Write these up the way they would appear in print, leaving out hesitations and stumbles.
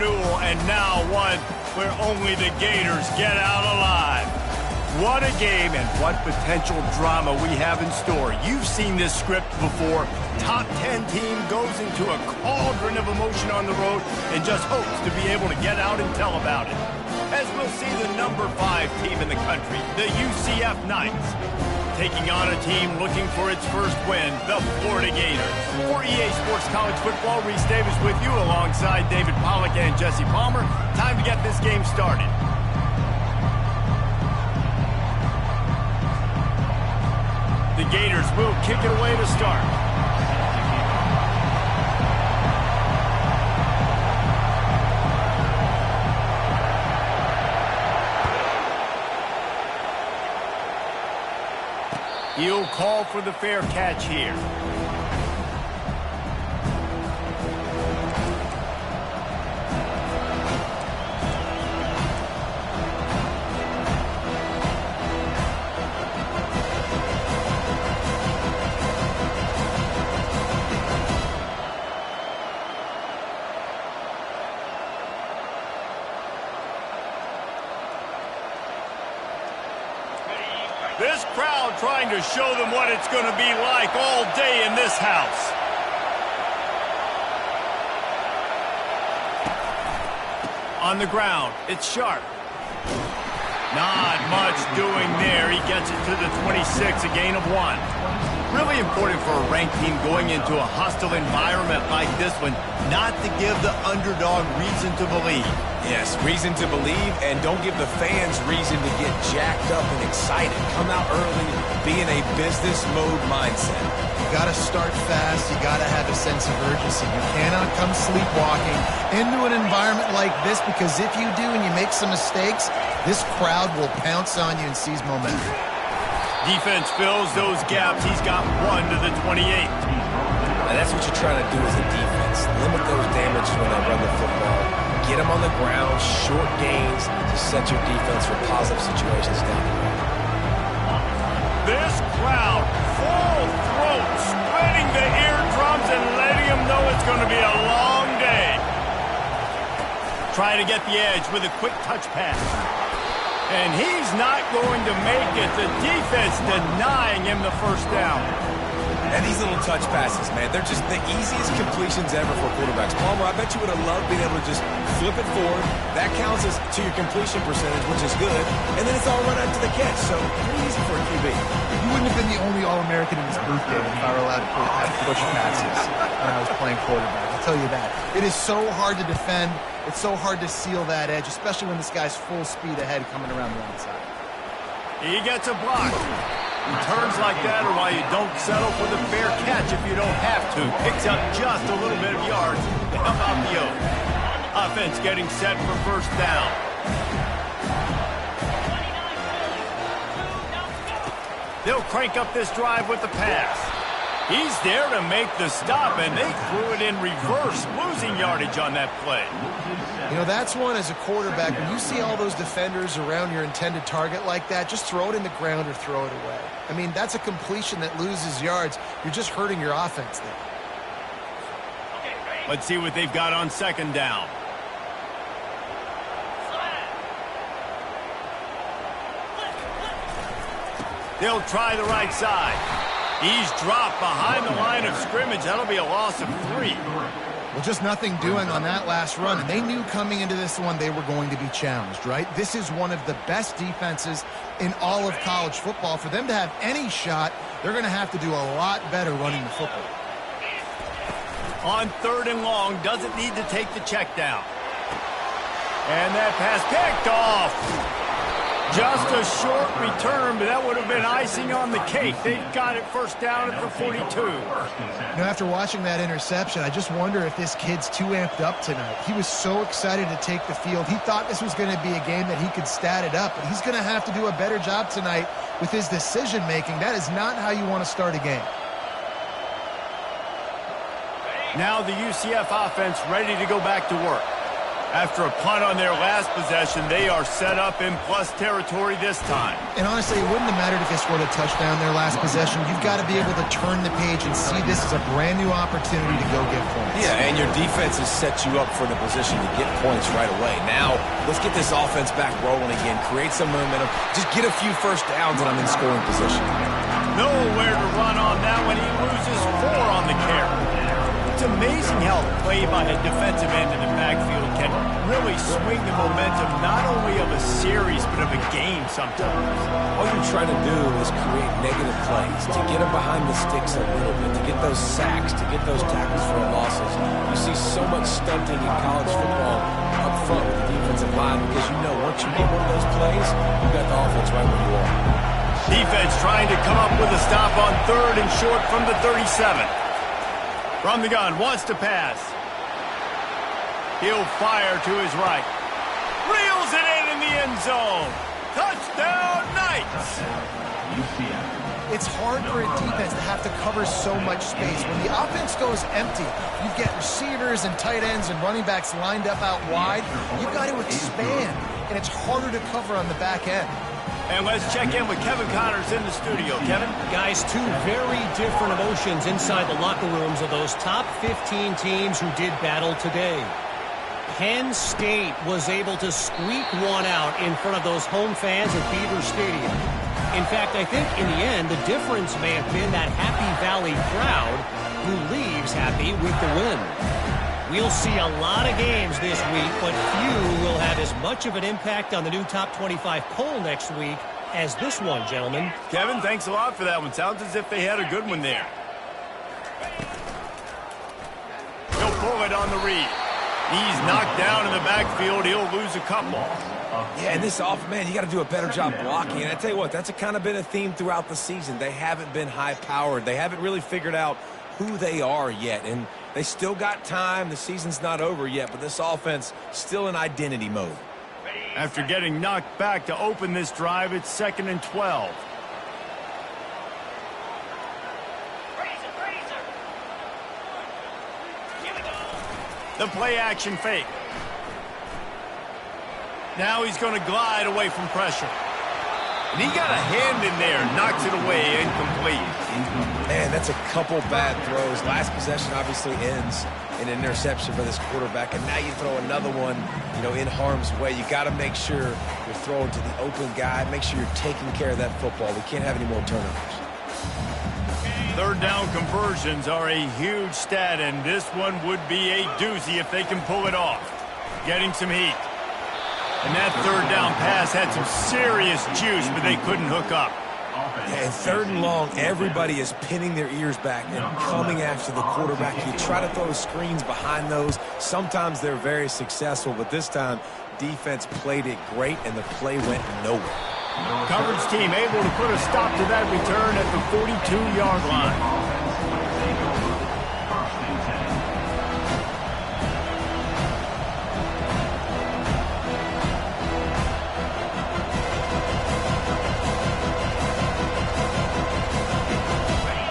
renewal, and now one where only the Gators get out alive. What a game and what potential drama we have in store. You've seen this script before. Top 10 team goes into a cauldron of emotion on the road and just hopes to be able to get out and tell about it. As we'll see the number 5 team in the country, the UCF Knights, taking on a team looking for its first win, the Florida Gators. For EA Sports College Football, Reese Davis with you alongside David Pollack and Jesse Palmer. Time to get this game started. The Gators will kick it away to start. He'll call for the fair catch here. This crowd trying to show them what it's going to be like all day in this house. On the ground, it's Sharp. Not much doing there. He gets it to the 26, a gain of 1. Really important for a ranked team going into a hostile environment like this one, not to give the underdog reason to believe. Yes, reason to believe, and don't give the fans reason to get jacked up and excited. Come out early, be in a business mode mindset. You got to start fast. You got to have a sense of urgency. You cannot come sleepwalking into an environment like this, because if you do and you make some mistakes, this crowd will pounce on you and seize momentum. Defense fills those gaps. He's got 1 to the 28. Now that's what you're trying to do as a defense. Limit those damages when they run the football. Get them on the ground, short gains to set your defense for positive situations down the road. This crowd, full throat, spreading the eardrums and letting them know it's going to be a long day. Try to get the edge with a quick touch pass. And he's not going to make it. The defense denying him the first down. And these little touch passes, man, they're just the easiest completions ever for quarterbacks. Palmer, I bet you would have loved being able to just flip it forward. That counts as to your completion percentage, which is good. And then it's all run out to the catch, so pretty easy for a QB. You wouldn't have been the only All-American in this booth game if I were allowed to have push passes when I was playing quarterback. I'll tell you that. It is so hard to defend. It's so hard to seal that edge, especially when this guy's full speed ahead coming around the outside. He gets a block. Returns like that are why you don't settle for the fair catch if you don't have to. Picks up just a little bit of yards to help out the Oaks. Offense getting set for first down. They'll crank up this drive with the pass. He's there to make the stop, and they threw it in reverse, losing yardage on that play. You know, that's one as a quarterback. When you see all those defenders around your intended target like that, just throw it in the ground or throw it away. I mean, that's a completion that loses yards. You're just hurting your offense there. Let's see what they've got on second down. They'll try the right side. He's dropped behind the line of scrimmage. That'll be a loss of 3. Well, just nothing doing on that last run. And they knew coming into this one they were going to be challenged, right? This is one of the best defenses in all of college football. For them to have any shot, they're going to have to do a lot better running the football. On 3rd and long, doesn't need to take the check down. And that pass picked off. Just a short return, but that would have been icing on the cake. They've got it first down at the 42. You know, after watching that interception, I just wonder if this kid's too amped up tonight. He was so excited to take the field. He thought this was going to be a game that he could stat it up, but he's going to have to do a better job tonight with his decision-making. That is not how you want to start a game. Now the UCF offense ready to go back to work. After a punt on their last possession, they are set up in plus territory this time. And honestly, it wouldn't have mattered if they scored a touchdown their last possession. You've got to be able to turn the page and see this as a brand new opportunity to go get points. Yeah, and your defense has set you up for the position to get points right away. Now, let's get this offense back rolling again, create some momentum, just get a few first downs, and I'm in scoring position. Nowhere to run on that one. He loses 4 on the carry. It's amazing how play by a defensive end in the backfield can really swing the momentum not only of a series but of a game sometimes. All you're trying to do is create negative plays, to get them behind the sticks a little bit, to get those sacks, to get those tackles for losses. You see so much stunting in college football up front with the defensive line because you know once you get one of those plays, you got the offense right where you are. Defense trying to come up with a stop on 3rd and short from the 37. From the gun, wants to pass. He'll fire to his right. Reels it in the end zone. Touchdown, Knights! It's hard for a defense to have to cover so much space. When the offense goes empty, you get receivers and tight ends and running backs lined up out wide. You've got to expand, and it's harder to cover on the back end. And let's check in with Kevin Connors in the studio. Kevin? Guys, 2 very different emotions inside the locker rooms of those top 15 teams who did battle today. Penn State was able to squeak one out in front of those home fans at Beaver Stadium. In fact, I think in the end, the difference may have been that Happy Valley crowd who leaves happy with the win. We'll see a lot of games this week, but few will have as much of an impact on the new top 25 poll next week as this one, gentlemen. Kevin, thanks a lot for that one. Sounds as if they had a good one there. He'll pull it on the read. He's knocked down in the backfield. He'll lose a couple. Yeah, and this off, man, you got to do a better job blocking. And I tell you what, that's kind of been a theme throughout the season. They haven't been high-powered. They haven't really figured out who they are yet. And they still got time. The season's not over yet, but this offense still in identity mode. After getting knocked back to open this drive, it's 2nd and 12. The play action fake. Now he's going to glide away from pressure. And he got a hand in there, knocks it away, incomplete. Man, that's a couple bad throws. Last possession obviously ends in an interception for this quarterback, and now you throw another one, in harm's way. You got to make sure you're throwing to the open guy. Make sure you're taking care of that football. We can't have any more turnovers. 3rd down conversions are a huge stat, and this one would be a doozy if they can pull it off. Getting some heat. And that 3rd down pass had some serious juice, but they couldn't hook up. Yeah, and 3rd and long, everybody is pinning their ears back and coming after the quarterback. You try to throw screens behind those. Sometimes they're very successful, but this time, defense played it great, and the play went nowhere. Coverage team able to put a stop to that return at the 42-yard line.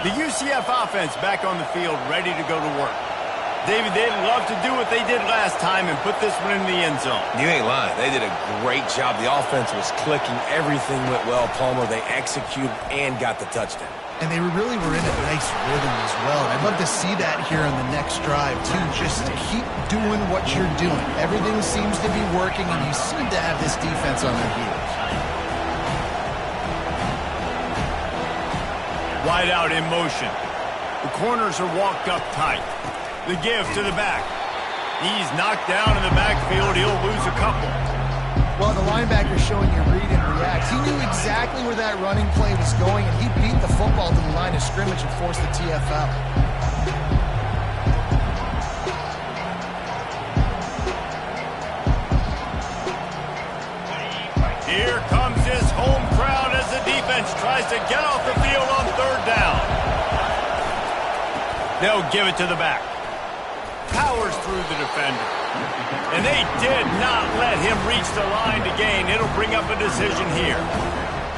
The UCF offense back on the field, ready to go to work. David, they'd love to do what they did last time and put this one in the end zone. You ain't lying. They did a great job. The offense was clicking. Everything went well, Palmer. They executed and got the touchdown. And they really were in a nice rhythm as well. I'd love to see that here on the next drive, too. Just to keep doing what you're doing. Everything seems to be working, and you seem to have this defense on their heels. Wide out in motion. The corners are walked up tight. The give to the back. He's knocked down in the backfield. He'll lose a couple. Well, the linebacker showing you read and react. He knew exactly where that running play was going, and he beat the football to the line of scrimmage and forced the TFL. Here comes his home crowd as the defense tries to get off the field on 3rd down. They'll give it to the back. Powers through the defender. And they did not let him reach the line to gain. It'll bring up a decision here.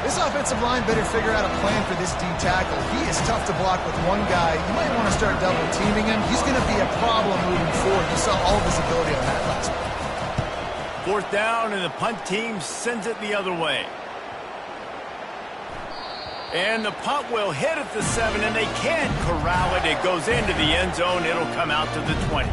This offensive line better figure out a plan for this D tackle. He is tough to block with one guy. You might want to start double teaming him. He's going to be a problem moving forward. You saw all of his ability on that last one. 4th down, and the punt team sends it the other way. And the punt will hit at the 7, and they can't corral it. It goes into the end zone. It'll come out to the 20.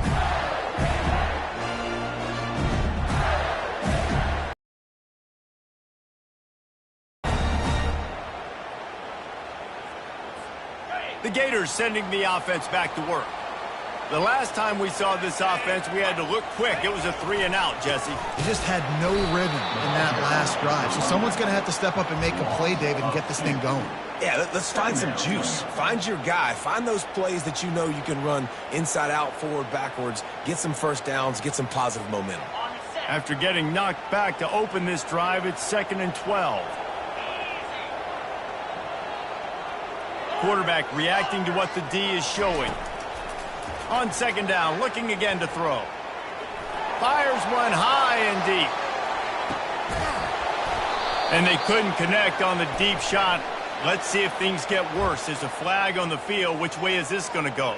The Gators sending the offense back to work. The last time we saw this offense, we had to look quick. It was a 3-and-out, Jesse. They just had no rhythm in that last drive. So someone's going to have to step up and make a play, David, and get this thing going. Yeah, let's find some juice. Find your guy. Find those plays that you know you can run inside out, forward, backwards. Get some first downs. Get some positive momentum. After getting knocked back to open this drive, it's 2nd and 12. Quarterback reacting to what the D is showing. On 2nd down, looking again to throw. Fires one high and deep. And they couldn't connect on the deep shot. Let's see if things get worse. There's a flag on the field. Which way is this going to go?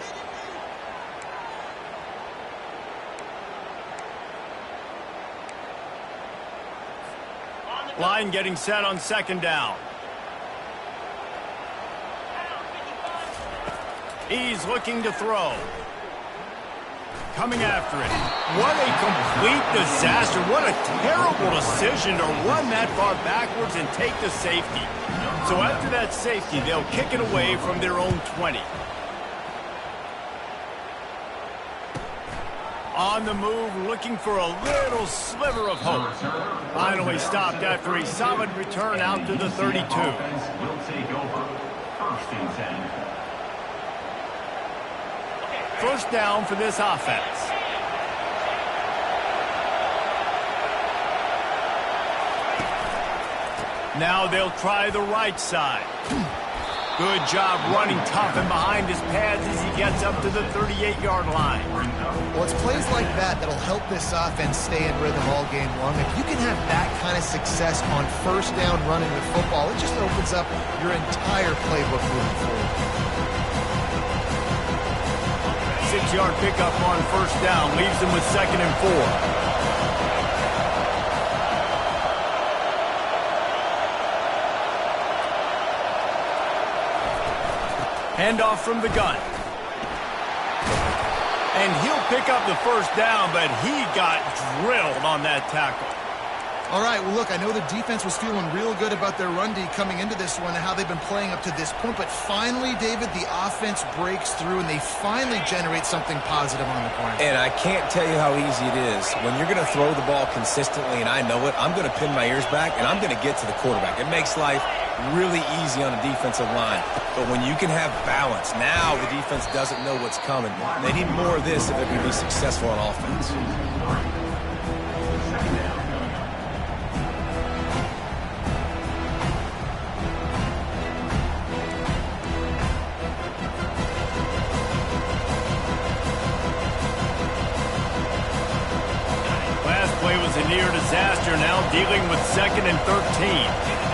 Line getting set on 2nd down. He's looking to throw. Coming after it. What a complete disaster. What a terrible decision to run that far backwards and take the safety. So after that safety, they'll kick it away from their own 20. On the move, looking for a little sliver of hope. Finally stopped after a solid return out to the 32. Will take over. 1st and 10. First down for this offense. Now they'll try the right side. Good job running tough and behind his pads as he gets up to the 38-yard line. Well, it's plays like that that'll help this offense stay in rhythm all game long. If you can have that kind of success on 1st down running the football, it just opens up your entire playbook moving forward. 6-yard pickup on 1st down leaves them with 2nd and 4. Handoff from the gun. And he'll pick up the 1st down, but he got drilled on that tackle. All right, well, look, I know the defense was feeling real good about their run D coming into this one and how they've been playing up to this point, but finally, David, the offense breaks through and they finally generate something positive on the ground. And I can't tell you how easy it is. When you're going to throw the ball consistently, and I know it, I'm going to pin my ears back, and I'm going to get to the quarterback. It makes life really easy on a defensive line. But when you can have balance, now the defense doesn't know what's coming. They need more of this if they're going to be successful on offense. Last play was a near disaster, now dealing with 2nd and 13.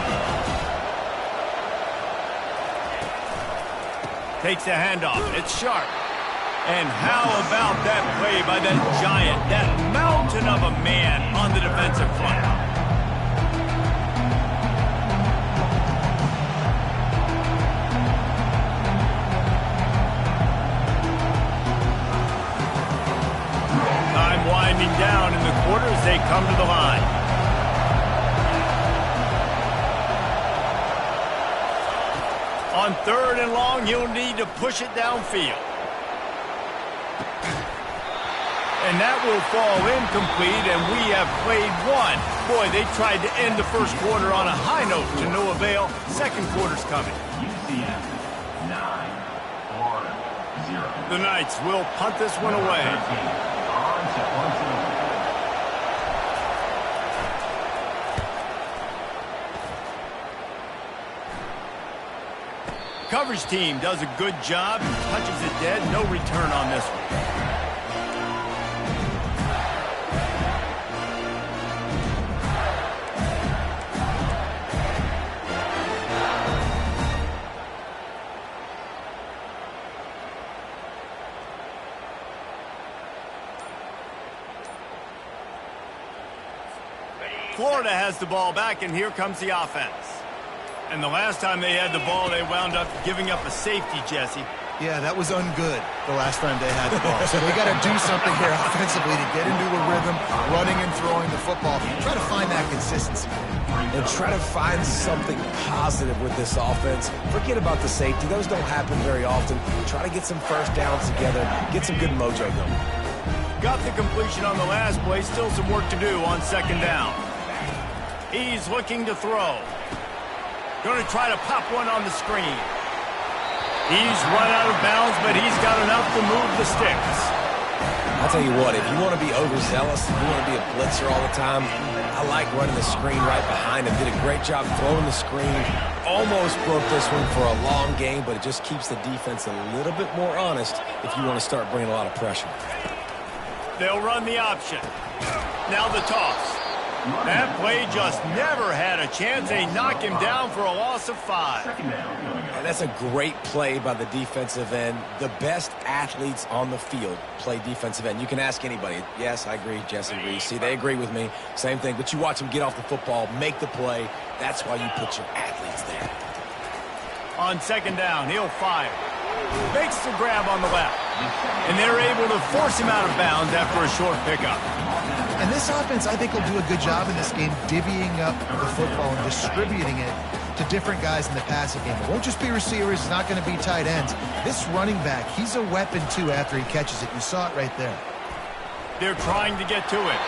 Takes a handoff. It's sharp. And how about that play by that giant, that mountain of a man on the defensive front? Time winding down in the quarter as they come to the line. On 3rd and long, he'll need to push it downfield. And that will fall incomplete, and we have played one. Boy, they tried to end the 1st quarter on a high note to no avail. 2nd quarter's coming. UCF 9, Florida 0. The Knights will punt this one away. On to point. Coverage team does a good job and touches it dead. No return on this one. Florida has the ball back, and here comes the offense. And the last time they had the ball, they wound up giving up a safety, Jesse. Yeah, that was ungood the last time they had the ball. So they got to do something here offensively to get into a rhythm, running and throwing the football. Try to find that consistency. And try to find something positive with this offense. Forget about the safety. Those don't happen very often. Try to get some first downs together. Get some good mojo going. Got the completion on the last play. Still some work to do on second down. He's looking to throw. Going to try to pop one on the screen. He's run out of bounds, but he's got enough to move the sticks. I'll tell you what, if you want to be overzealous, if you want to be a blitzer all the time, I like running the screen right behind him. Did a great job throwing the screen. Almost broke this one for a long game, but it just keeps the defense a little bit more honest if you want to start bringing a lot of pressure. They'll run the option. Now the toss. That play just never had a chance. They knock him down for a loss of 5. And that's a great play by the defensive end. The best athletes on the field play defensive end. You can ask anybody. Yes, I agree, Jesse Reese. See, they agree with me. Same thing. But you watch them get off the football, make the play. That's why you put your athletes there. On second down, he'll fire. Makes the grab on the left. And they're able to force him out of bounds after a short pickup. And this offense, I think, will do a good job in this game divvying up the football and distributing it to different guys in the passing game. It won't just be receivers. It's not going to be tight ends. This running back, he's a weapon, too, after he catches it. You saw it right there. They're trying to get to it.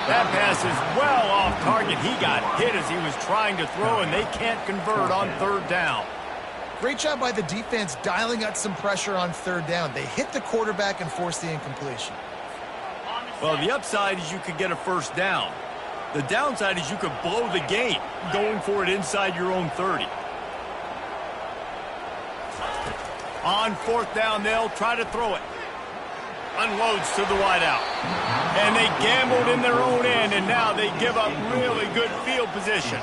That pass is well off target. He got hit as he was trying to throw, and they can't convert on third down. Great job by the defense dialing out some pressure on third down. They hit the quarterback and forced the incompletion. Well, the upside is you could get a first down. The downside is you could blow the game going for it inside your own 30. On fourth down, they'll try to throw it. Unloads to the wideout. And they gambled in their own end, and now they give up really good field position.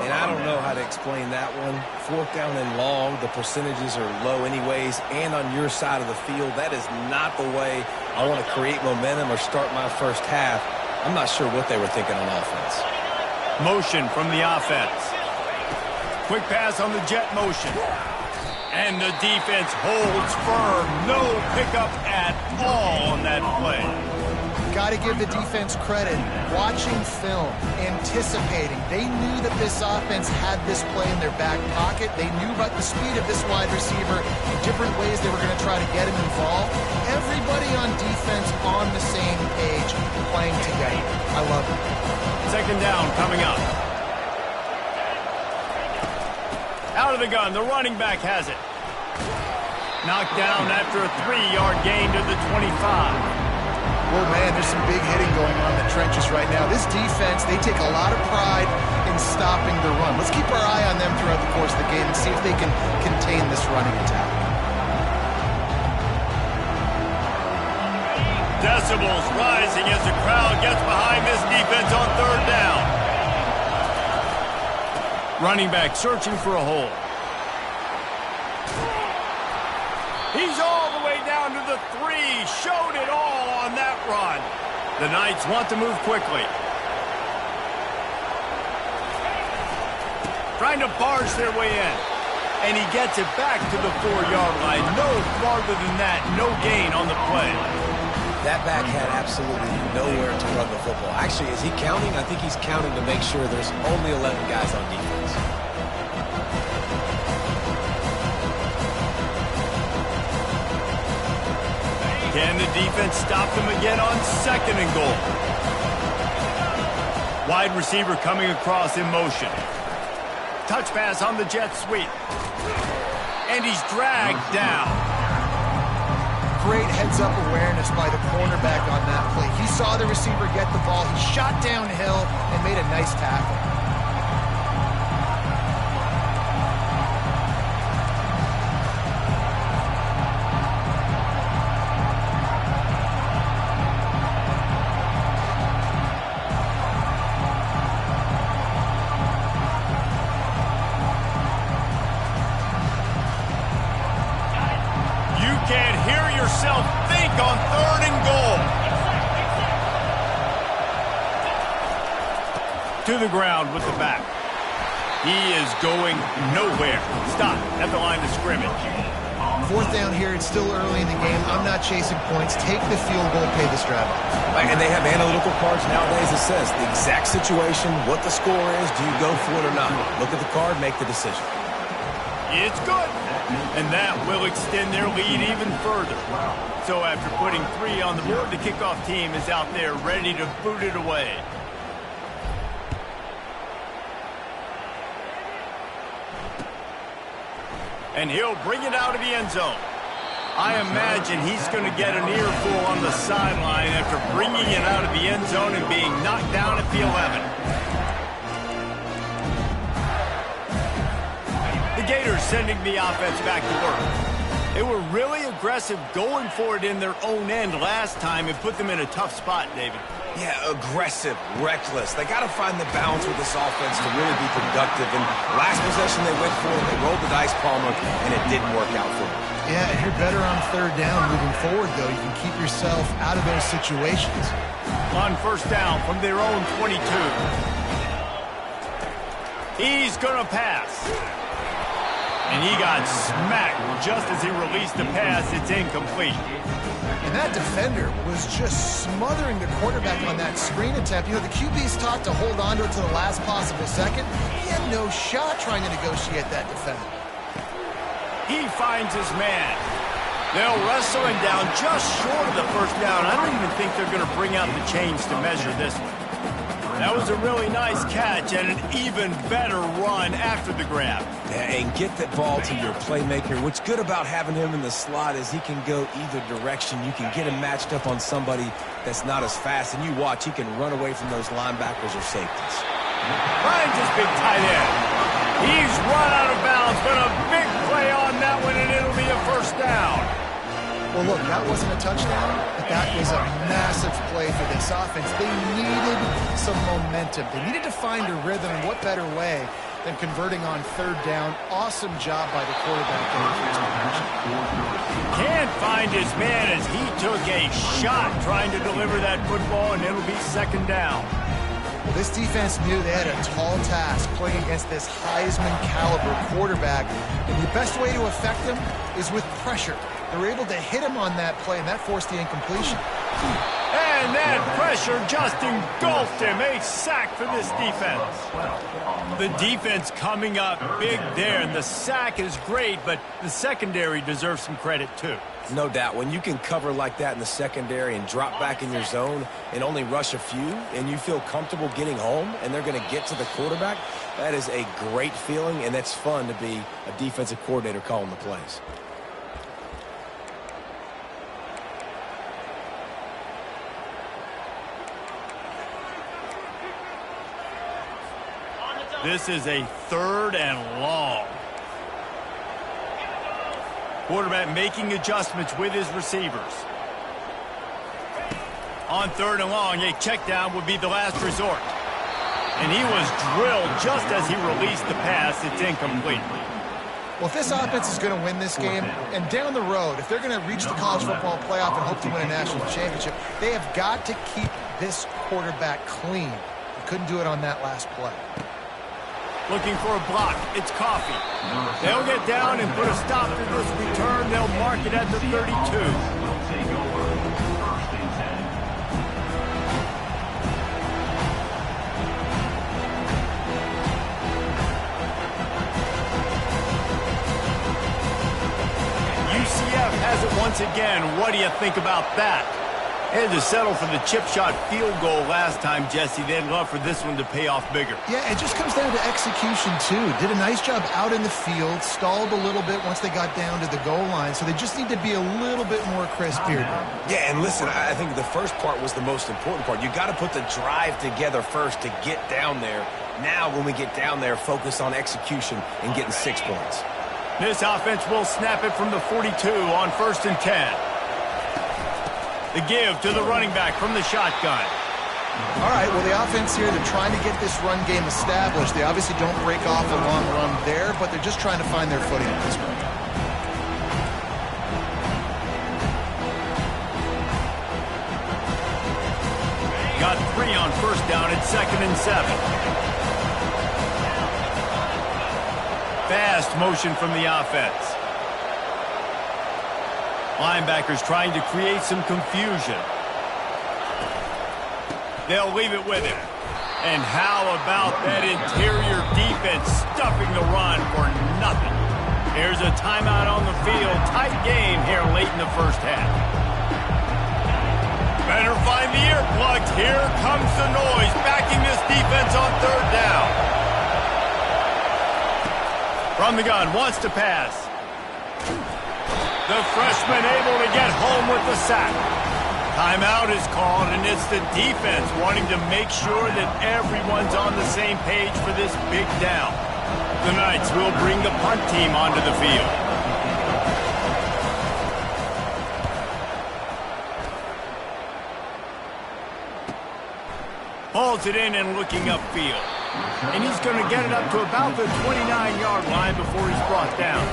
And I don't know how to explain that one. Fourth down and long, the percentages are low anyways, and on your side of the field, that is not the way I want to create momentum or start my first half. I'm not sure what they were thinking on offense. Motion from the offense. Quick pass on the jet motion. And the defense holds firm. No pickup at all on that play. Got to give the defense credit. Watching film, anticipating. They knew that this offense had this play in their back pocket. They knew about the speed of this wide receiver and different ways they were going to try to get him involved. Everybody on defense on the same page, playing together. I love it. Second down coming up. Out of the gun, the running back has it. Knocked down after a 3-yard gain to the 25. Well, man, there's some big hitting going on in the trenches right now. This defense, they take a lot of pride in stopping the run. Let's keep our eye on them throughout the course of the game and see if they can contain this running attack. Decibels rising as the crowd gets behind this defense on third down. Running back searching for a hole. He's all the way down to the 3. Showed it all on that run. The Knights want to move quickly. Trying to barge their way in. And he gets it back to the 4-yard line. No farther than that. No gain on the play. That back had absolutely nowhere to run the football. Actually, is he counting? I think he's counting to make sure there's only 11 guys on defense. Can the defense stop them again on second and goal? Wide receiver coming across in motion. Touch pass on the jet sweep. And he's dragged down. Great heads-up awareness by the cornerback on that play. He saw the receiver get the ball. He shot downhill and made a nice tackle. Can't hear yourself think on third and goal. To the ground with the back. He is going nowhere. Stop at the line of scrimmage. 4th down here. It's still early in the game. I'm not chasing points. Take the field goal, pay this drive off. And they have analytical cards nowadays that says the exact situation, what the score is, do you go for it or not? Look at the card, make the decision. It's good. And that will extend their lead even further. So after putting 3 on the board, the kickoff team is out there ready to boot it away. And he'll bring it out of the end zone. I imagine he's going to get an earful on the sideline after bringing it out of the end zone and being knocked down at the 11. The Gators sending the offense back to work. They were really aggressive going for it in their own end last time and put them in a tough spot, David. Yeah, aggressive, reckless. They got to find the balance with this offense to really be productive. And last possession they went for it, they rolled the dice, Palmer, and it didn't work out for them. Yeah, and you're better on 3rd down moving forward, though. You can keep yourself out of those situations. On 1st down from their own 22. He's going to pass. And he got smacked just as he released the pass. It's incomplete. And that defender was just smothering the quarterback on that screen attempt. You know, the QB's taught to hold on to it to the last possible second. He had no shot trying to negotiate that defender. He finds his man. They'll wrestle him down just short of the 1st down. I don't even think they're going to bring out the chains to measure this one. That was a really nice catch and an even better run after the grab. And get that ball to your playmaker. What's good about having him in the slot is he can go either direction. You can get him matched up on somebody that's not as fast, and you watch, he can run away from those linebackers or safeties. Finds his big tight end. He's run out of bounds, but a big play on that one, and it'll be a 1st down. Well, look, that wasn't a touchdown, but that was a massive play for this offense. They needed some momentum. They needed to find a rhythm, and what better way than converting on 3rd down. Awesome job by the quarterback. Can't find his man as he took a shot trying to deliver that football, and it'll be 2nd down. Well, this defense knew they had a tall task playing against this Heisman-caliber quarterback, and the best way to affect him is with pressure. They were able to hit him on that play, and that forced the incompletion. And that pressure just engulfed him. A sack for this defense. The defense coming up big there, and the sack is great, but the secondary deserves some credit too. No doubt. When you can cover like that in the secondary and drop back in your zone and only rush a few, and you feel comfortable getting home, and they're going to get to the quarterback, that is a great feeling, and that's fun to be a defensive coordinator calling the plays. This is a 3rd and long. Quarterback making adjustments with his receivers. On 3rd and long, a check down would be the last resort. And he was drilled just as he released the pass. It's incomplete. Well, if this offense is going to win this game, and down the road, if they're going to reach the college football playoff and hope to win a national championship, they have got to keep this quarterback clean. They couldn't do it on that last play. Looking for a block. It's Coffee. They'll get down and put a stop to this return. They'll mark it at the 32. Will take over 1st and 10. UCF has it once again. What do you think about that? They had to settle for the chip shot field goal last time, Jesse. They'd love for this one to pay off bigger. Yeah, it just comes down to execution, too. Did a nice job out in the field, stalled a little bit once they got down to the goal line, so they just need to be a little bit more crisp here. Yeah, and listen, I think the first part was the most important part. You got to put the drive together first to get down there. Now, when we get down there, focus on execution and getting 6 points. This offense will snap it from the 42 on 1st and 10. The give to the running back from the shotgun. All right, well, the offense here, they're trying to get this run game established. They obviously don't break off a long run there, but they're just trying to find their footing at this point. got 3 on first down at 2nd and 7. Fast motion from the offense. Linebackers trying to create some confusion. They'll leave it with him. And how about that interior defense stuffing the run for nothing? Here's a timeout on the field. Tight game here late in the first half. Better find the earplugs. Here comes the noise, backing this defense on 3rd down. From the gun, wants to pass. The freshman able to get home with the sack. Timeout is called, and it's the defense wanting to make sure that everyone's on the same page for this big down. The Knights will bring the punt team onto the field. Hauls it in and looking upfield. And he's going to get it up to about the 29-yard line before he's brought down.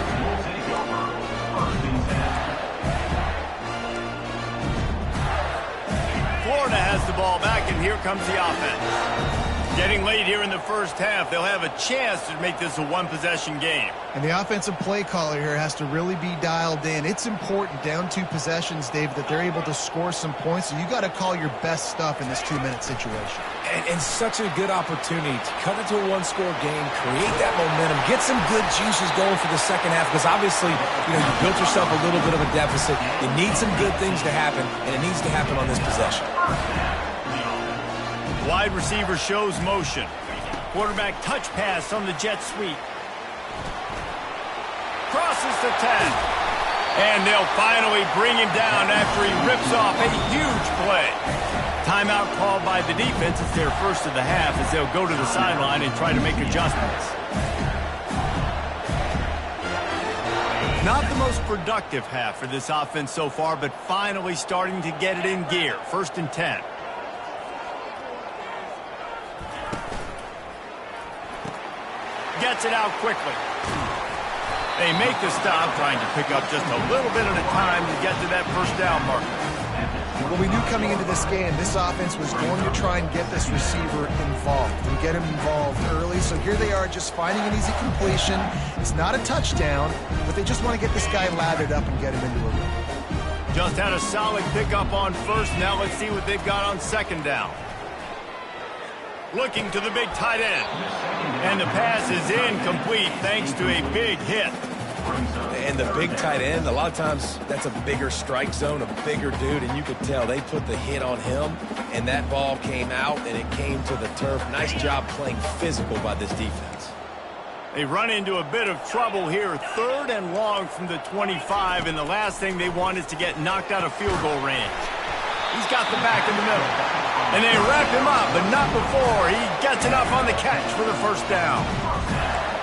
Florida has the ball back, and here comes the offense. Getting late here in the first half, they'll have a chance to make this a one-possession game. And the offensive play caller here has to really be dialed in. It's important, down 2 possessions, Dave, that they're able to score some points. So you got to call your best stuff in this 2-minute situation. And such a good opportunity to cut into a one-score game, create that momentum, get some good juices going for the second half, because obviously, you built yourself a little bit of a deficit. You need some good things to happen, and it needs to happen on this possession. Wide receiver shows motion. Quarterback touch pass on the jet sweep. Crosses the 10. And they'll finally bring him down after he rips off a huge play. Timeout called by the defense. It's their first of the half as they'll go to the sideline and try to make adjustments. Not the most productive half for this offense so far, but finally starting to get it in gear. 1st and 10. Gets it out quickly. They make the stop, trying to pick up just a little bit at a time to get to that first down marker. Well, we knew coming into this game, this offense was going to try and get this receiver involved and get him involved early. So here they are just finding an easy completion. It's not a touchdown, but they just want to get this guy lathered up and get him into a rhythm. Just had a solid pickup on first. Now let's see what they've got on 2nd down. Looking to the big tight end. And the pass is incomplete thanks to a big hit. And the big tight end, a lot of times that's a bigger strike zone, a bigger dude, and you could tell they put the hit on him, and that ball came out, and it came to the turf. Nice job playing physical by this defense. They run into a bit of trouble here. 3rd and long from the 25, and the last thing they want is to get knocked out of field goal range. He's got the back in the middle. And they wrap him up, but not before he gets it up on the catch for the first down.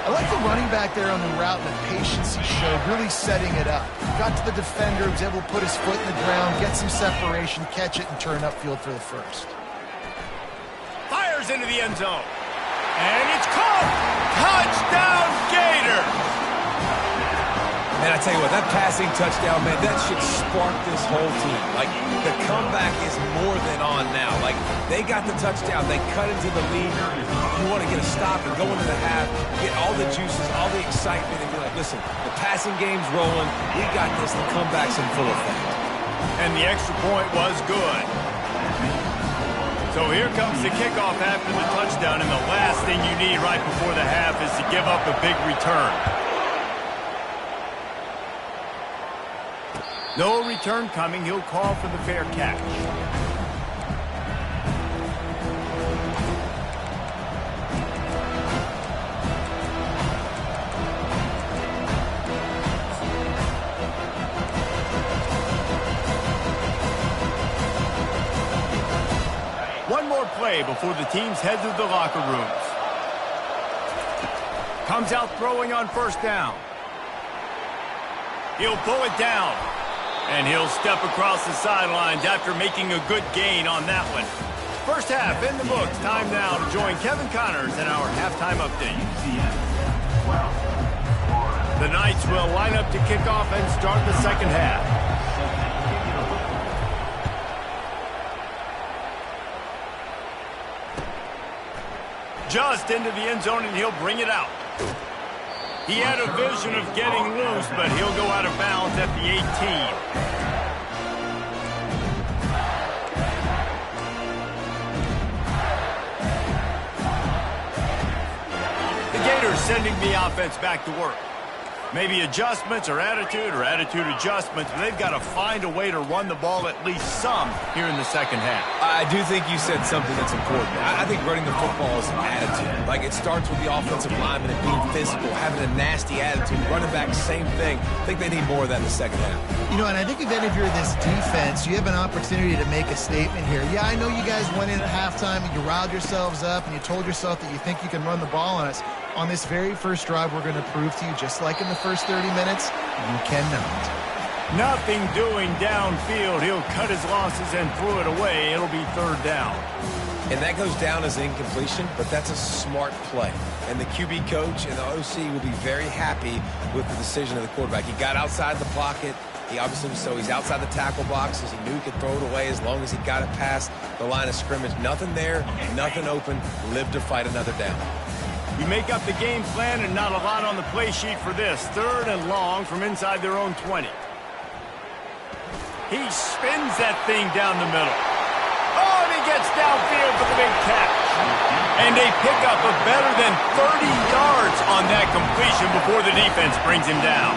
I like the running back there on the route and the patience he showed, really setting it up. Got to the defender, was able to put his foot in the ground, get some separation, catch it, and turn upfield for the first. Fires into the end zone. And it's caught. Touchdown, Gators. And I tell you what, that passing touchdown, man, that should spark this whole team. Like, the comeback is more than on now. Like, they got the touchdown. They cut into the lead. You want to get a stop and go into the half, get all the juices, all the excitement, and be like, listen, the passing game's rolling. We got this. The comeback's in full effect. And the extra point was good. So here comes the kickoff after the touchdown, and the last thing you need right before the half is to give up a big return. No return coming. He'll call for the fair catch. One more play before the teams head to the locker rooms. Comes out throwing on 1st down. He'll pull it down. And he'll step across the sidelines after making a good gain on that one. First half in the books. Time now to join Kevin Connors in our halftime update. The Knights will line up to kick off and start the second half. Just into the end zone, and he'll bring it out. He had a vision of getting loose, but he'll go out of bounds at the 18. The Gators sending the offense back to work. Maybe adjustments or attitude adjustments, but they've got to find a way to run the ball at least some here in the second half. I do think you said something that's important. I think running the football is an attitude. Like, it starts with the offensive lineman and being physical, having a nasty attitude. Running back, same thing. I think they need more of that in the second half. You know, and I think if any of you are this defense, you have an opportunity to make a statement here. Yeah, I know you guys went in at halftime and you riled yourselves up and you told yourself that you think you can run the ball on us. On this very first drive, we're going to prove to you, just like in the first 30 minutes, you cannot. Nothing doing downfield. He'll cut his losses and throw it away. It'll be third down. And that goes down as an incompletion, but that's a smart play. And the QB coach and the OC will be very happy with the decision of the quarterback. He got outside the pocket. He obviously was, so he's outside the tackle boxes. He knew he could throw it away as long as he got it past the line of scrimmage. Nothing there, nothing open. Live to fight another down. You make up the game plan and not a lot on the play sheet for this. Third and long from inside their own 20. He spins that thing down the middle. Oh, and he gets downfield for the big catch. And they pick up a better than 30 yards on that completion before the defense brings him down.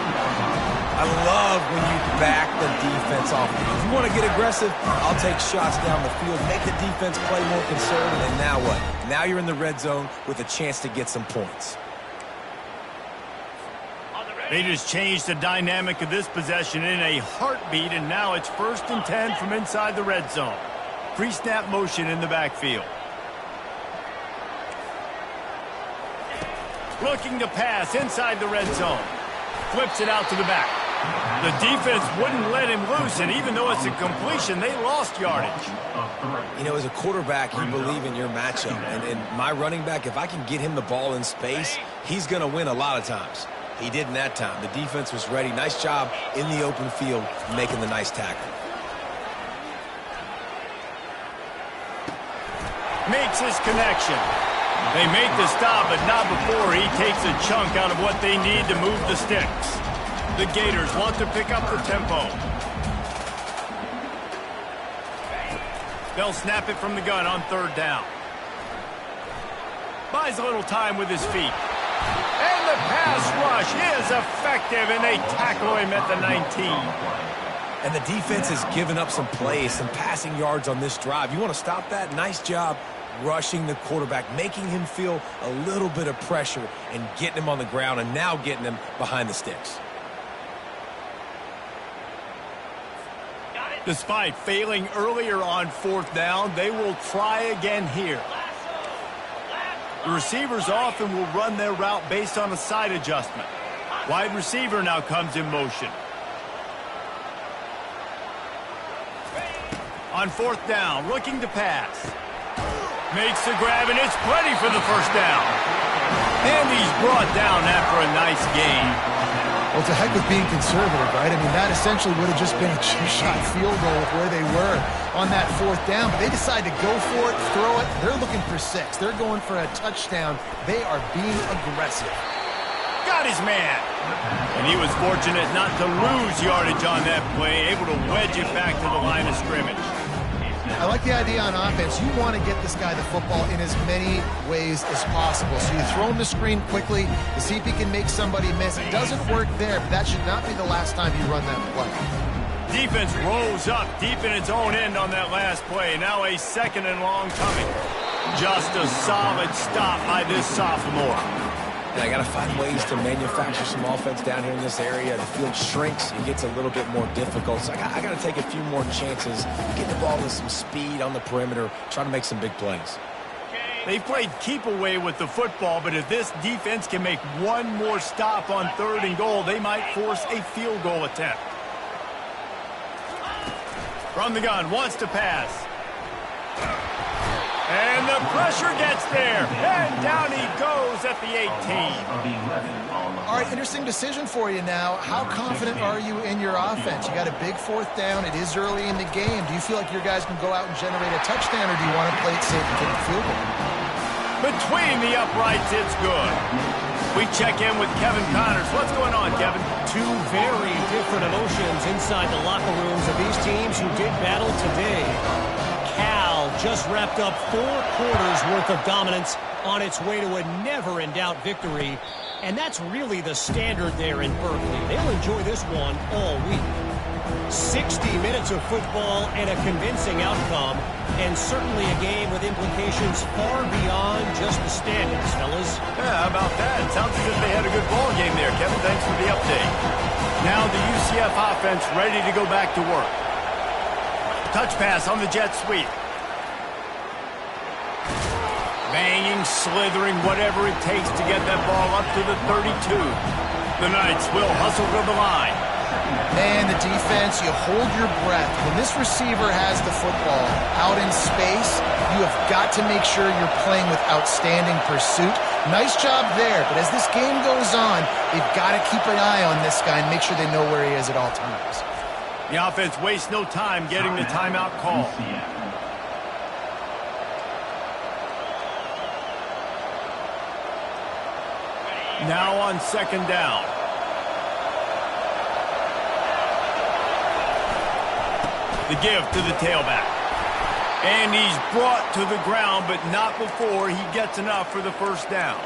I love when you back the defense off. If you want to get aggressive, I'll take shots down the field, make the defense play more conservative, and now what? Now you're in the red zone with a chance to get some points. They just changed the dynamic of this possession in a heartbeat, and now it's 1st and 10 from inside the red zone. Pre-snap motion in the backfield. Looking to pass inside the red zone. Flips it out to the back. The defense wouldn't let him loose, and even though it's a completion, they lost yardage. You know, as a quarterback, you believe in your matchup. And my running back, if I can get him the ball in space, he's going to win a lot of times. He did in that time. The defense was ready. Nice job in the open field making the nice tackle. Makes his connection. They make the stop, but not before he takes a chunk out of what they need to move the sticks. The Gators want to pick up the tempo. They'll snap it from the gun on 3rd down. Buys a little time with his feet. And the pass rush is effective, and they tackle him at the 19. And the defense has given up some plays, some passing yards on this drive. You want to stop that? Nice job rushing the quarterback, making him feel a little bit of pressure and getting him on the ground, and now getting him behind the sticks. Despite failing earlier on 4th down, they will try again here. The receivers often will run their route based on a side adjustment. Wide receiver now comes in motion. On 4th down, looking to pass. Makes the grab, and it's plenty for the 1st down. And he's brought down after a nice gain. Well, to heck with being conservative, right? I mean, that essentially would have just been a two-shot field goal with where they were on that 4th down. But they decide to go for it, throw it. They're looking for 6. They're going for a touchdown. They are being aggressive. Got his man. And he was fortunate not to lose yardage on that play, able to wedge it back to the line of scrimmage. I like the idea on offense. You want to get this guy the football in as many ways as possible. So you throw him the screen quickly to see if he can make somebody miss. It doesn't work there, but that should not be the last time you run that play. Defense rolls up deep in its own end on that last play. Now a 2nd and long coming. Just a solid stop by this sophomore. And I got to find ways to manufacture some offense down here in this area. The field shrinks. It gets a little bit more difficult. So I got to take a few more chances, get the ball with some speed on the perimeter, try to make some big plays. They've played keep away with the football, but if this defense can make one more stop on 3rd and goal, they might force a field goal attempt. From the gun, wants to pass. And the pressure gets there. And down he goes at the 18. All right, interesting decision for you now. How confident are you in your offense? You got a big 4th down. It is early in the game. Do you feel like your guys can go out and generate a touchdown, or do you want to play it safe and kick the field goal? Between the uprights, it's good. We check in with Kevin Connors. What's going on, Kevin? Two very different emotions inside the locker rooms of these teams who did battle today. Cal just wrapped up 4 quarters worth of dominance on its way to a never-in-doubt victory. And that's really the standard there in Berkeley. They'll enjoy this one all week. 60 minutes of football and a convincing outcome, and certainly a game with implications far beyond just the standings, fellas. Yeah, how about that? Sounds as if they had a good ball game there, Kevin. Thanks for the update. Now the UCF offense ready to go back to work. Touch pass on the jet sweep. Banging, slithering, whatever it takes to get that ball up to the 32. The Knights will hustle to the line. Man, the defense, you hold your breath. When this receiver has the football out in space, you have got to make sure you're playing with outstanding pursuit. Nice job there, but as this game goes on, they've got to keep an eye on this guy and make sure they know where he is at all times. The offense wastes no time getting the timeout call. Now on second down. The give to the tailback. And he's brought to the ground, but not before he gets enough for the first down.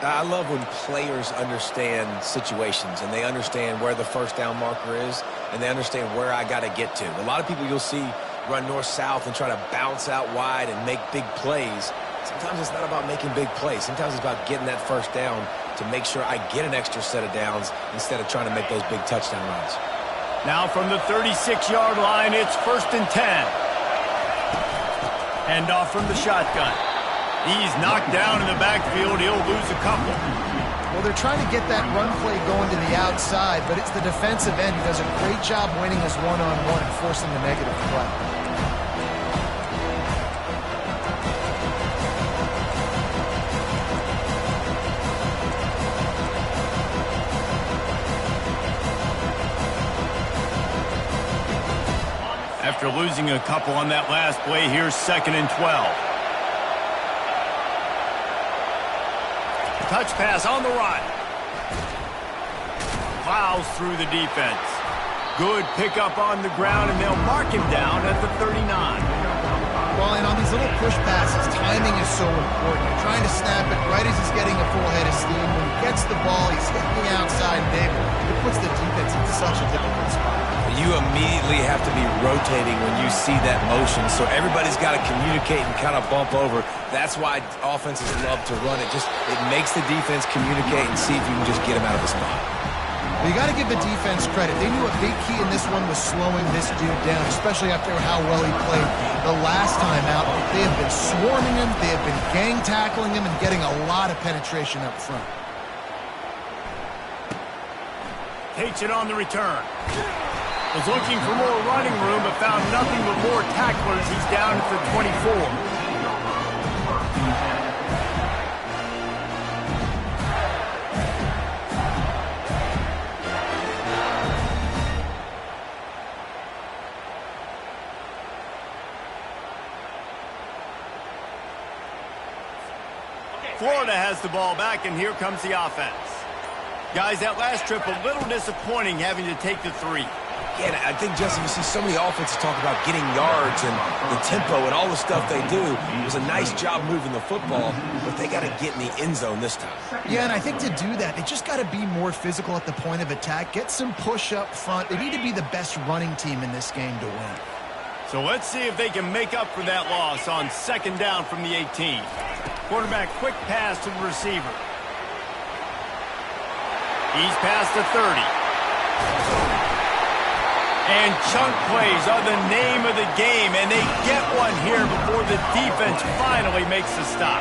I love when players understand situations and they understand where the first down marker is and they understand where I got to get to. A lot of people you'll see run north-south and try to bounce out wide and make big plays. Sometimes it's not about making big plays. Sometimes it's about getting that first down to make sure I get an extra set of downs instead of trying to make those big touchdown runs. Now from the 36-yard line, it's 1st and 10. Hand off from the shotgun. He's knocked down in the backfield. He'll lose a couple. Well, they're trying to get that run play going to the outside, but it's the defensive end who does a great job winning his one-on-one and forcing the negative play. After losing a couple on that last play, here's 2nd and 12. Touch pass on the run. Plows through the defense. Good pickup on the ground, and they'll mark him down at the 39. Well, and on these little push passes, timing is so important. You're trying to snap it right as he's getting a full head of steam. When he gets the ball, he's hitting the outside neighbor. It puts the defense in such a difficult spot. You immediately have to be rotating when you see that motion, so everybody's got to communicate and kind of bump over. That's why offenses love to run it. It makes the defense communicate and see if you can just get him out of the spot. Well, you got to give the defense credit. They knew a big key in this one was slowing this dude down, especially after how well he played the last time out. They have been swarming him, they have been gang tackling him, and getting a lot of penetration up front. Takes it on the return. Was looking for more running room, but found nothing but more tacklers. He's down at the 24. Florida has the ball back, and here comes the offense. Guys, that last trip a little disappointing having to take the 3. Yeah, and I think, Jesse, you see so many offenses talk about getting yards and the tempo and all the stuff they do. It was a nice job moving the football, but they got to get in the end zone this time. Yeah, and I think to do that, they just got to be more physical at the point of attack, get some push up front. They need to be the best running team in this game to win. So let's see if they can make up for that loss on 2nd down from the 18. Quarterback quick pass to the receiver. He's past the 30. And chunk plays are the name of the game, and they get one here before the defense finally makes the stop.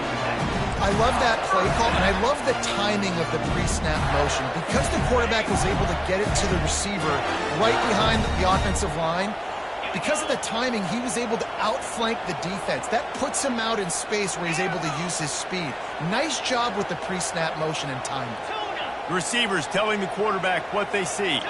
I love that play call, and I love the timing of the pre-snap motion. Because the quarterback was able to get it to the receiver right behind the offensive line, because of the timing, he was able to outflank the defense. That puts him out in space where he's able to use his speed. Nice job with the pre-snap motion and timing. The receivers telling the quarterback what they see.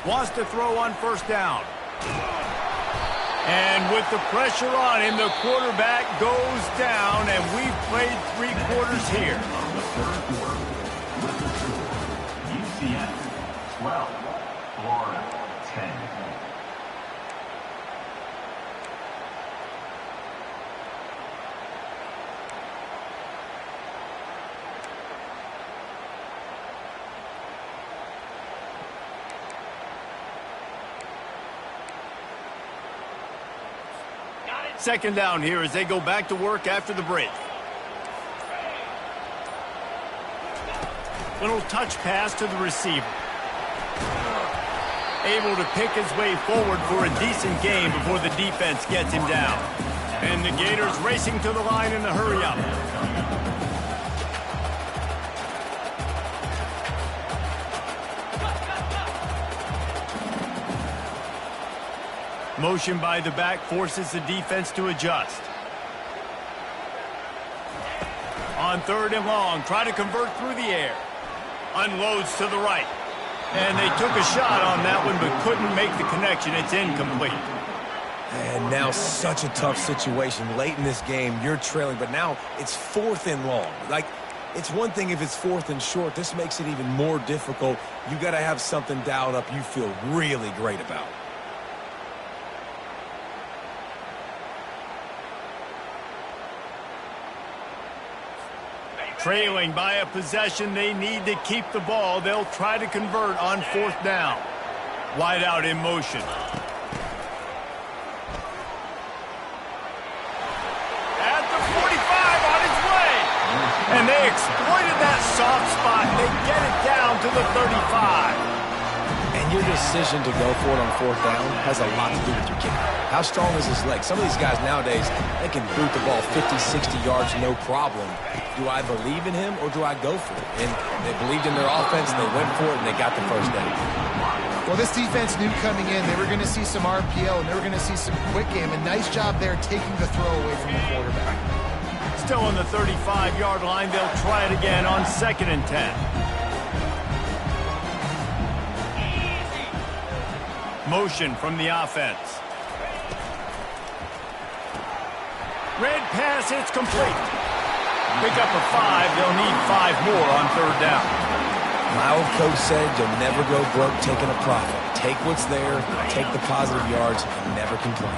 Wants to throw on first down. And with the pressure on him, the quarterback goes down, and we've played 3 quarters here. Ucf 12, Florida 10. Second down here as they go back to work after the break. Little touch pass to the receiver. Able to pick his way forward for a decent gain before the defense gets him down. And the Gators racing to the line in a hurry-up. Motion by the back forces the defense to adjust. On 3rd and long, try to convert through the air. Unloads to the right. And they took a shot on that one but couldn't make the connection. It's incomplete. And now such a tough situation. Late in this game, you're trailing, but now it's 4th and long. Like, it's one thing if it's 4th and short. This makes it even more difficult. You got to have something dialed up you feel really great about. Trailing by a possession, they need to keep the ball. They'll try to convert on 4th down. Wide out in motion. At the 45 on his way. And they exploited that soft spot. They get it down to the 35. And your decision to go for it on 4th down has a lot to do with your kicker. How strong is his leg? Some of these guys nowadays, they can boot the ball 50, 60 yards, no problem. Do I believe in him or do I go for it? And they believed in their offense, they went for it, and they got the first down. Well, this defense knew coming in they were going to see some RPO and they were going to see some quick game. A nice job there taking the throw away from the quarterback. Still on the 35-yard line, they'll try it again on 2nd and 10. Motion from the offense. Red pass, it's complete. Pick up a 5. They'll need 5 more on 3rd down. My old coach said you'll never go broke taking a profit. Take what's there, take the positive yards, and never complain.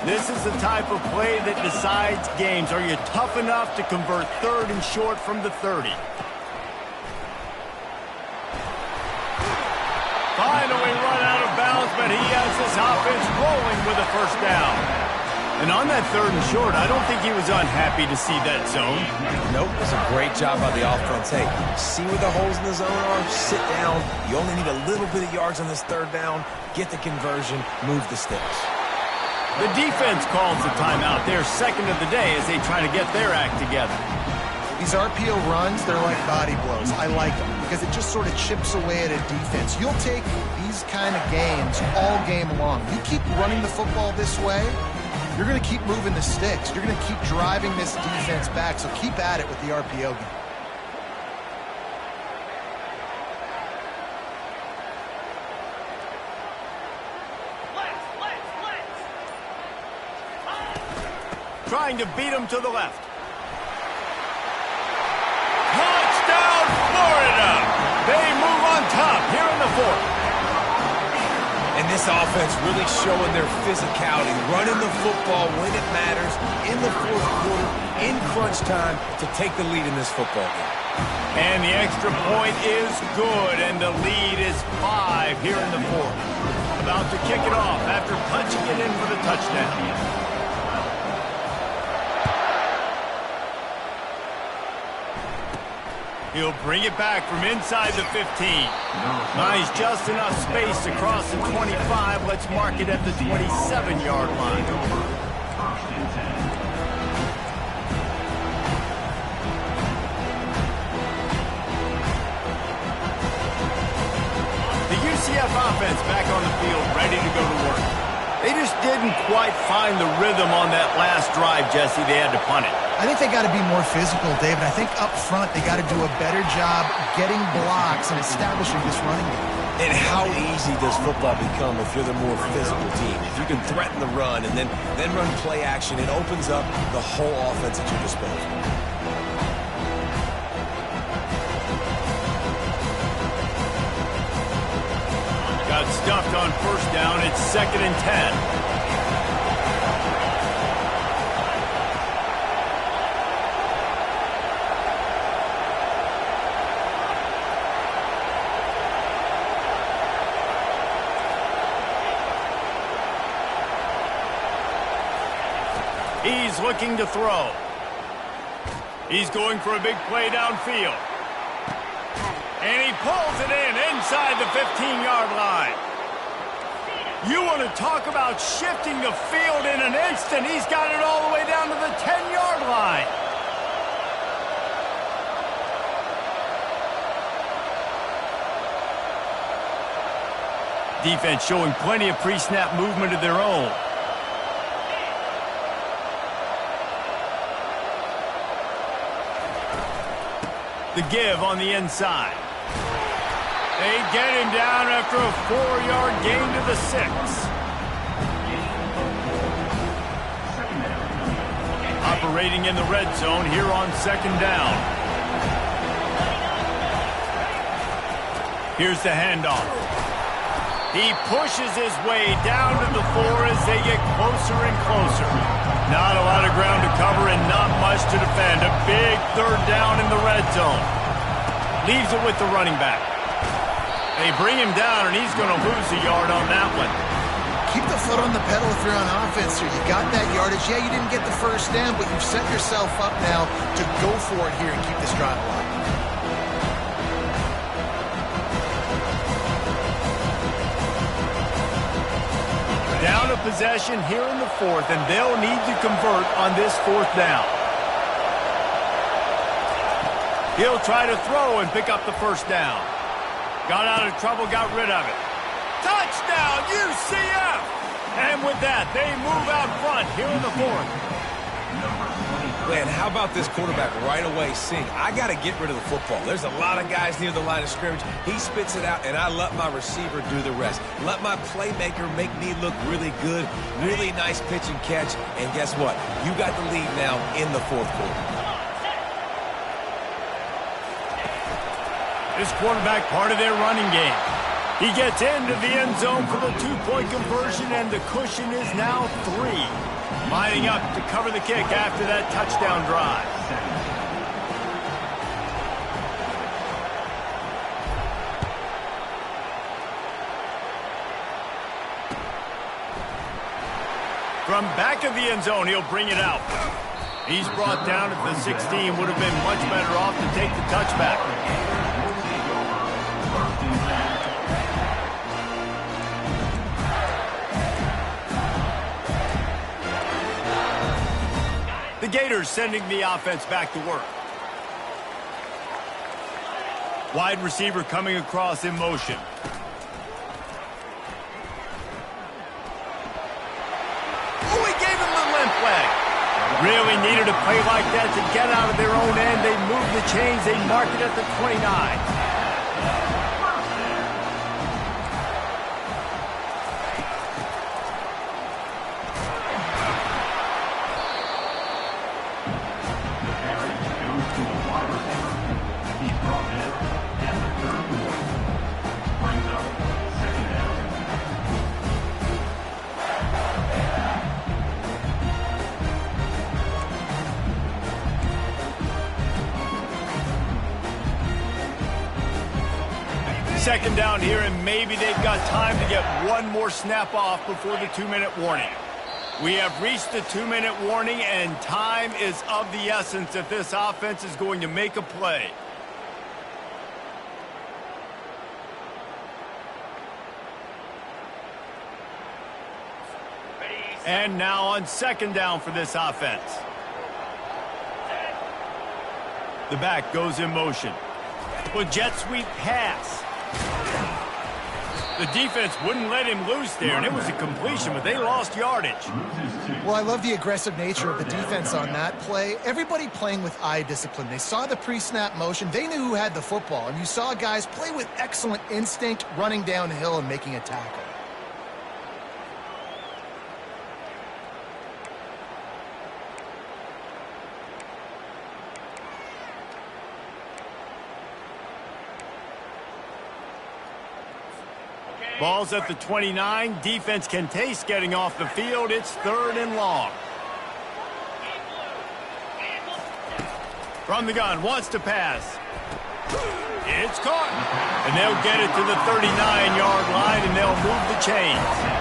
This is the type of play that decides games. Are you tough enough to convert 3rd and short from the 30? Finally run out of bounds, but he has this offense rolling with a first down. And on that 3rd and short, I don't think he was unhappy to see that zone. Nope, it's a great job by the offense. Hey, see where the holes in the zone are? Sit down. You only need a little bit of yards on this 3rd down. Get the conversion, move the sticks. The defense calls the timeout. They're 2nd of the day as they try to get their act together. These RPO runs, they're like body blows. I like them because it just sort of chips away at a defense. You'll take these kind of games all game long. You keep running the football this way, you're going to keep moving the sticks. You're going to keep driving this defense back, so keep at it with the RPO game. Trying to beat him to the left. Touchdown, Florida! They move on top here in the 4th. And this offense really showing their physicality, running the football when it matters, in the 4th quarter, in crunch time, to take the lead in this football game. And the extra point is good, and the lead is 5 here in the 4th. About to kick it off after punching it in for the touchdown. He'll bring it back from inside the 15. Nice, just enough space to cross the 25. Let's mark it at the 27-yard line. The UCF offense back on the field, ready to go to work. They just didn't quite find the rhythm on that last drive, Jesse. They had to punt it. I think they got to be more physical, David. I think up front they got to do a better job getting blocks and establishing this running game. And how easy does football become if you're the more physical team? If you can threaten the run and then run play action, it opens up the whole offense at your disposal. Got stuffed on first down. It's 2nd and 10. He's looking to throw. He's going for a big play downfield. And he pulls it in inside the 15-yard line. You want to talk about shifting the field in an instant. He's got it all the way down to the 10-yard line. Defense showing plenty of pre-snap movement of their own. The give on the inside. They get him down after a 4-yard gain to the 6. Operating in the red zone here on 2nd down. Here's the handoff. He pushes his way down to the 4 as they get closer and closer. Not a lot of ground to cover and not much to defend. A big 3rd down in the red zone. Leaves it with the running back. They bring him down, and he's going to lose a yard on that one. Keep the foot on the pedal if you're on offense here. You got that yardage. Yeah, you didn't get the first down, but you've set yourself up now to go for it here and keep this drive alive. Down a possession here in the 4th, and they'll need to convert on this 4th down. He'll try to throw and pick up the 1st down. Got out of trouble, got rid of it. Touchdown, UCF! And with that, they move out front here in the 4th. Man, how about this quarterback right away seeing, I got to get rid of the football. There's a lot of guys near the line of scrimmage. He spits it out, and I let my receiver do the rest. Let my playmaker make me look really good. Really nice pitch and catch. And guess what? You got the lead now in the 4th quarter. This quarterback part of their running game. He gets into the end zone for the 2-point conversion, and the cushion is now 3. Lining up to cover the kick after that touchdown drive. From back of the end zone, he'll bring it out. He's brought down at the 16. Would have been much better off to take the touchback. The Gators sending the offense back to work. Wide receiver coming across in motion. Oh, he gave him the limp leg. Really needed a play like that to get out of their own end. They move the chains. They mark it at the 29. Second down here, and maybe they've got time to get one more snap off before the 2-minute warning. We have reached the 2-minute warning, and time is of the essence if this offense is going to make a play. And now on 2nd down for this offense. The back goes in motion. Well, jet sweep pass. The defense wouldn't let him loose there, and it was a completion, but they lost yardage. Well, I love the aggressive nature of the defense on that play. Everybody playing with eye discipline. They saw the pre-snap motion. They knew who had the football, and you saw guys play with excellent instinct, running downhill and making a tackle. Ball's at the 29. Defense can taste getting off the field. It's 3rd and long. From the gun, wants to pass. It's caught. And they'll get it to the 39-yard line, and they'll move the chains.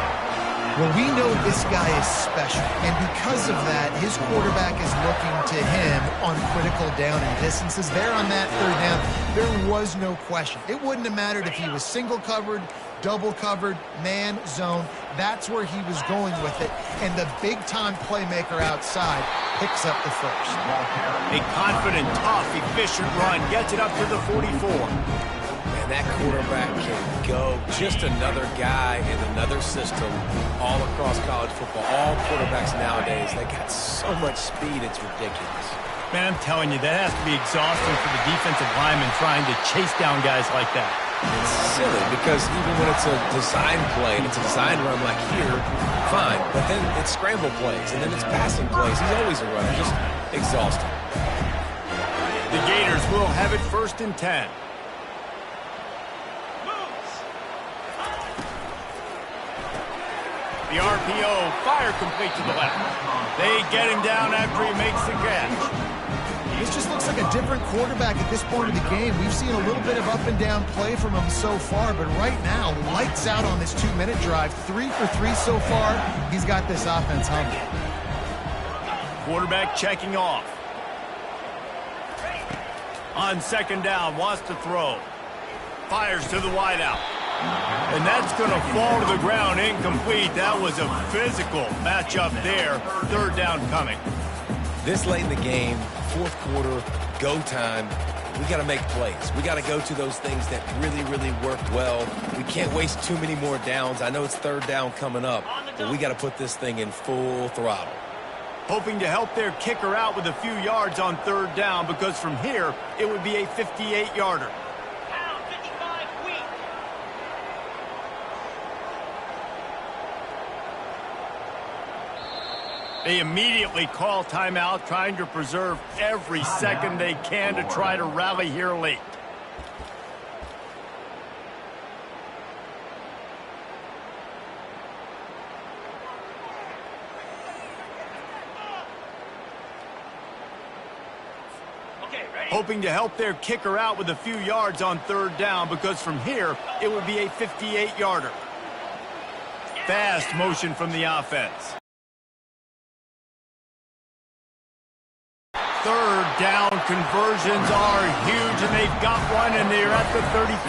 Well, we know this guy is special, and because of that, his quarterback is looking to him on critical down and distances. There on that 3rd down, there was no question. It wouldn't have mattered if he was single covered, double covered, man, zone. That's where he was going with it, and the big-time playmaker outside picks up the first. A confident, tough, efficient run gets it up to the 44. That quarterback can go. Just another guy in another system all across college football. All quarterbacks nowadays, they got so much speed, it's ridiculous. Man, I'm telling you, that has to be exhausting for the defensive lineman trying to chase down guys like that. It's silly because even when it's a design play and it's a design run like here, fine. But then it's scramble plays and then it's passing plays. He's always a runner. Just exhausting. The Gators will have it 1st and 10. The RPO, fire complete to the left. They get him down after he makes the catch. This just looks like a different quarterback at this point of the game. We've seen a little bit of up and down play from him so far, but right now, lights out on this 2-minute drive. 3 for 3 so far. He's got this offense humming. Quarterback checking off. On 2nd down, wants to throw. Fires to the wideout. And that's going to fall to the ground incomplete. That was a physical matchup there. 3rd down coming. This late in the game, 4th quarter, go time, we got to make plays. We got to go to those things that really, really work well. We can't waste too many more downs. I know it's 3rd down coming up, but we got to put this thing in full throttle. Hoping to help their kicker out with a few yards on 3rd down, because from here, it would be a 58-yarder. They immediately call timeout, trying to preserve every second they can to try to rally here late. Hoping to help their kicker out with a few yards on 3rd down, because from here, it would be a 58-yarder. Fast motion from the offense. 3rd down conversions are huge, and they've got one, and they're at the 35.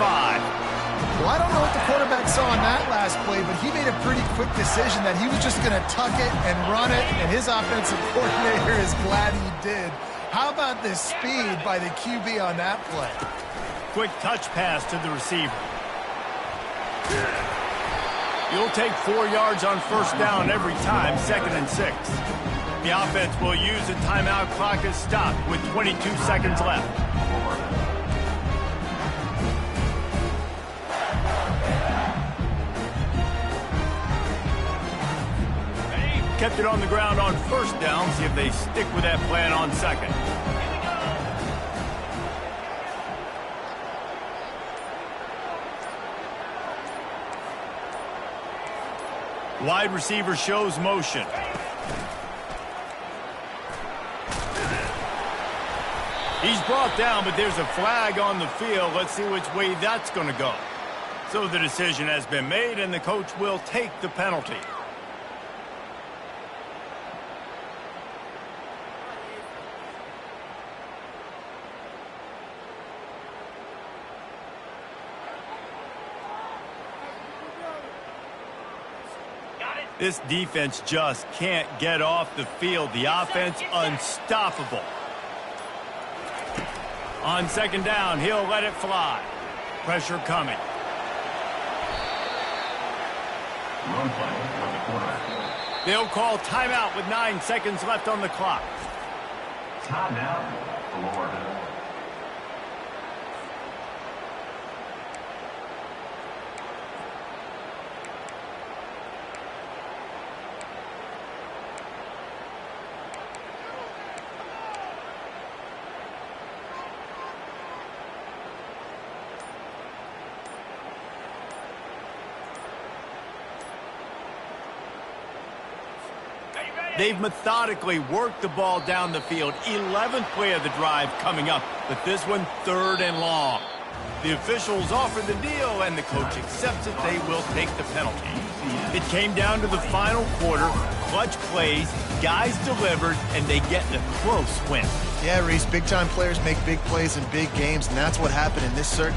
Well, I don't know what the quarterback saw on that last play, but he made a pretty quick decision that he was just going to tuck it and run it, and his offensive coordinator is glad he did. How about the speed by the QB on that play? Quick touch pass to the receiver. You'll take 4 yards on 1st down every time, 2nd and 6. The offense will use a timeout. Clock is stopped with 22 seconds left. Kept it on the ground on 1st down. See if they stick with that plan on 2nd. Wide receiver shows motion. He's brought down, but there's a flag on the field. Let's see which way that's going to go. So the decision has been made, and the coach will take the penalty. This defense just can't get off the field. The offense unstoppable. On 2nd down, he'll let it fly. Pressure coming. Run play for the quarterback. They'll call timeout with 9 seconds left on the clock. Timeout, Florida. They've methodically worked the ball down the field. 11th play of the drive coming up, but this one 3rd and long. The officials offer the deal, and the coach accepts it. They will take the penalty. It came down to the final quarter. Clutch plays, guys delivered, and they get a close win. Yeah, Reese, big-time players make big plays in big games, and that's what happened in this